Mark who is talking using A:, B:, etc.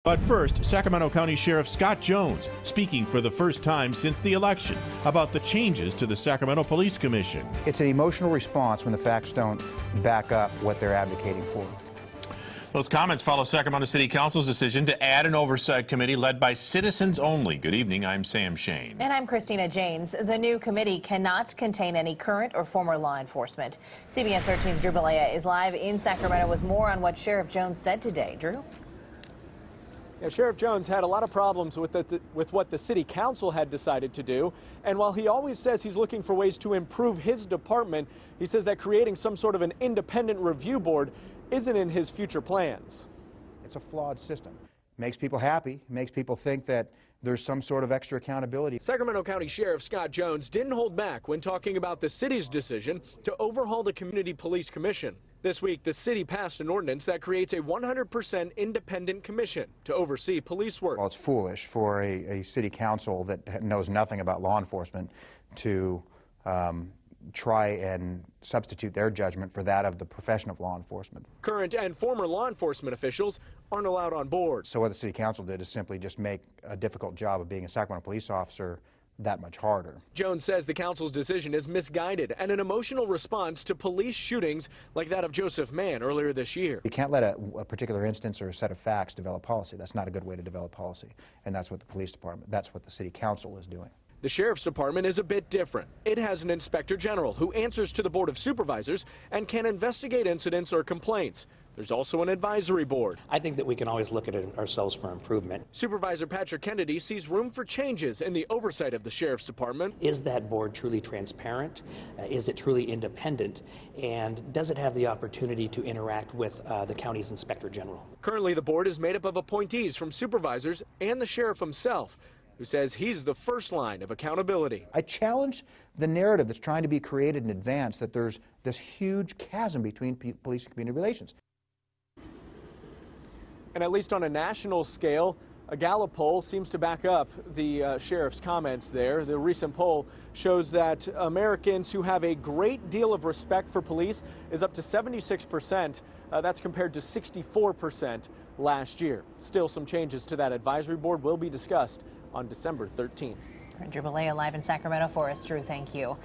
A: But first, Sacramento County Sheriff Scott Jones speaking for the first time since the election about the changes to the Sacramento Police Commission.
B: It's an emotional response when the facts don't back up what they're advocating for.
C: Those comments follow Sacramento City Council's decision to add an oversight committee led by citizens only. Good evening, I'm Sam Shane.
D: And I'm Christina Janes. The new committee cannot contain any current or former law enforcement. CBS 13's Drew Balea is live in Sacramento with more on what Sheriff Jones said today. Drew?
E: Yeah, Sheriff Jones had a lot of problems with what the City Council had decided to do. And while he always says he's looking for ways to improve his department, he says that creating some sort of an independent review board isn't in his future plans.
B: It's a flawed system. Makes people happy, makes people think that there's some sort of extra accountability.
E: Sacramento County Sheriff Scott Jones didn't hold back when talking about the city's decision to overhaul the Community Police Commission. This week, the city passed an ordinance that creates a 100% independent commission to oversee police work.
B: Well, it's foolish for a city council that knows nothing about law enforcement to try and substitute their judgment for that of the profession of law enforcement.
E: Current and former law enforcement officials aren't allowed on board.
B: So what the city council did is simply just make a difficult job of being a Sacramento police officer that much harder.
E: Jones says the council's decision is misguided and an emotional response to police shootings like that of Joseph Mann earlier this year.
B: You can't let a particular instance or a set of facts develop policy. That's not a good way to develop policy. And that's what the police department, that's what the city council is doing.
E: The sheriff's department is a bit different. It has an inspector general who answers to the board of supervisors and can investigate incidents or complaints. There's also an advisory board.
F: I think that we can always look at it ourselves for improvement. Supervisor
E: Patrick Kennedy sees room for changes in the oversight of the sheriff's department.
F: Is that board truly transparent? Is it truly independent? And does it have the opportunity to interact with the county's inspector general?
E: Currently, the board is made up of appointees from supervisors and the sheriff himself, who says he's the first line of accountability.
B: I challenge the narrative that's trying to be created in advance that there's this huge chasm between police and community relations.
E: And at least on a national scale, a Gallup poll seems to back up the sheriff's comments there. The recent poll shows that Americans who have a great deal of respect for police is up to 76%. That's compared to 64% last year. Still, some changes to that advisory board will be discussed on December 13th.
D: Drew Balea live in Sacramento for us. Drew, thank you.